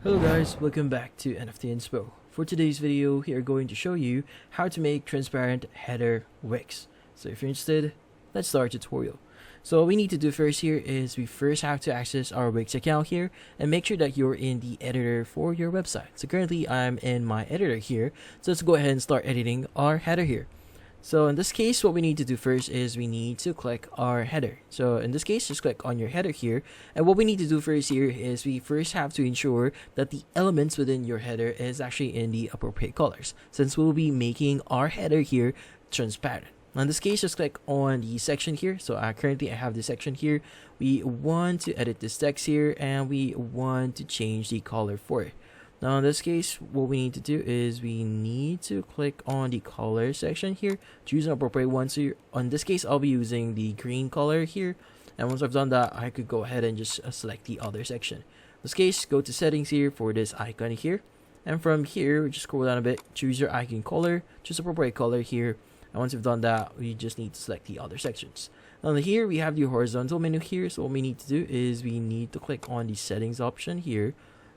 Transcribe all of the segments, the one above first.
Hello guys, welcome back to NFT Inspo. For today's video, we are going to show you how to make transparent header wicks. So if you're interested, let's start the tutorial. So what we need to do first here is we first have to access our Wix account here and make sure that you're in the editor for your website. So currently I'm in my editor here, so let's go ahead and start editing our header here. So in this case, what we need to do first is we need to click our header. So in this case, just click on your header here. And what we need to do first here is we first have to ensure that the elements within your header is actually in the appropriate colors, since we'll be making our header here transparent. Now in this case, just click on the section here. So currently I have this section here. We want to edit this text here and we want to change the color for it. Now in this case, what we need to do is we need to click on the color section here, choose an appropriate one. So on this case, I'll be using the green color here. And once I've done that, I could go ahead and just select the other section. In this case, go to settings here for this icon here. And from here, just scroll down a bit, choose your icon color, choose appropriate color here. And once you've done that, we just need to select the other sections. Now here, we have the horizontal menu here. So what we need to do is we need to click on the settings option here,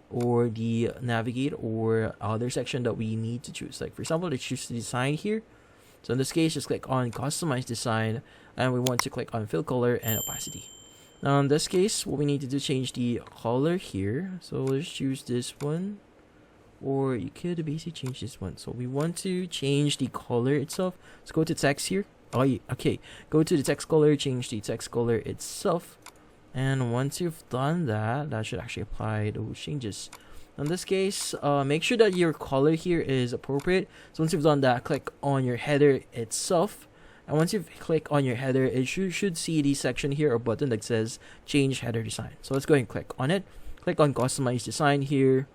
or the navigate or other section that we need to choose. Like for example, let's choose the design here. So in this case, just click on customize design and we want to click on fill color and opacity. Now in this case, what we need to do is change the color here. So let's choose this one, or you could basically change this one. So we want to change the color itself. Let's go to text here. Oh yeah, okay, go to the text color, change the text color itself. And once you've done that, that should actually apply those changes. In this case, make sure that your color here is appropriate. So once you've done that, click on your header itself. And once you've clicked on your header, it should see the section here or button that says change header design. So let's go ahead and click on it. Click on customize design here.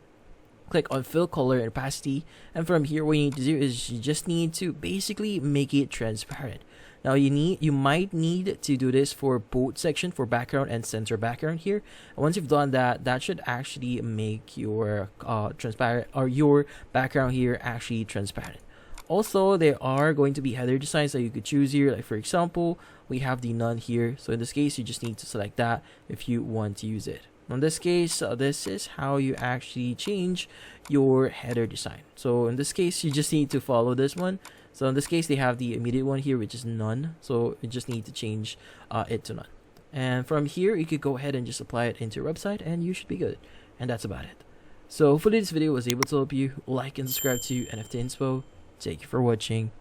Click on fill color and opacity. And from here, what you need to do is you just need to basically make it transparent. Now you might need to do this for both section, for background and center background here. And once you've done that, that should actually make your transparent, or your background here actually transparent. Also, there are going to be header designs that you could choose here. Like for example, we have the none here. So in this case, you just need to select that if you want to use it. In this case, this is how you actually change your header design. So in this case, you just need to follow this one. So in this case, they have the immediate one here, which is none. So you just need to change it to none. And from here, you could go ahead and just apply it into your website and you should be good. And that's about it. So hopefully this video was able to help you. Like and subscribe to NFT Inspo. Thank you for watching.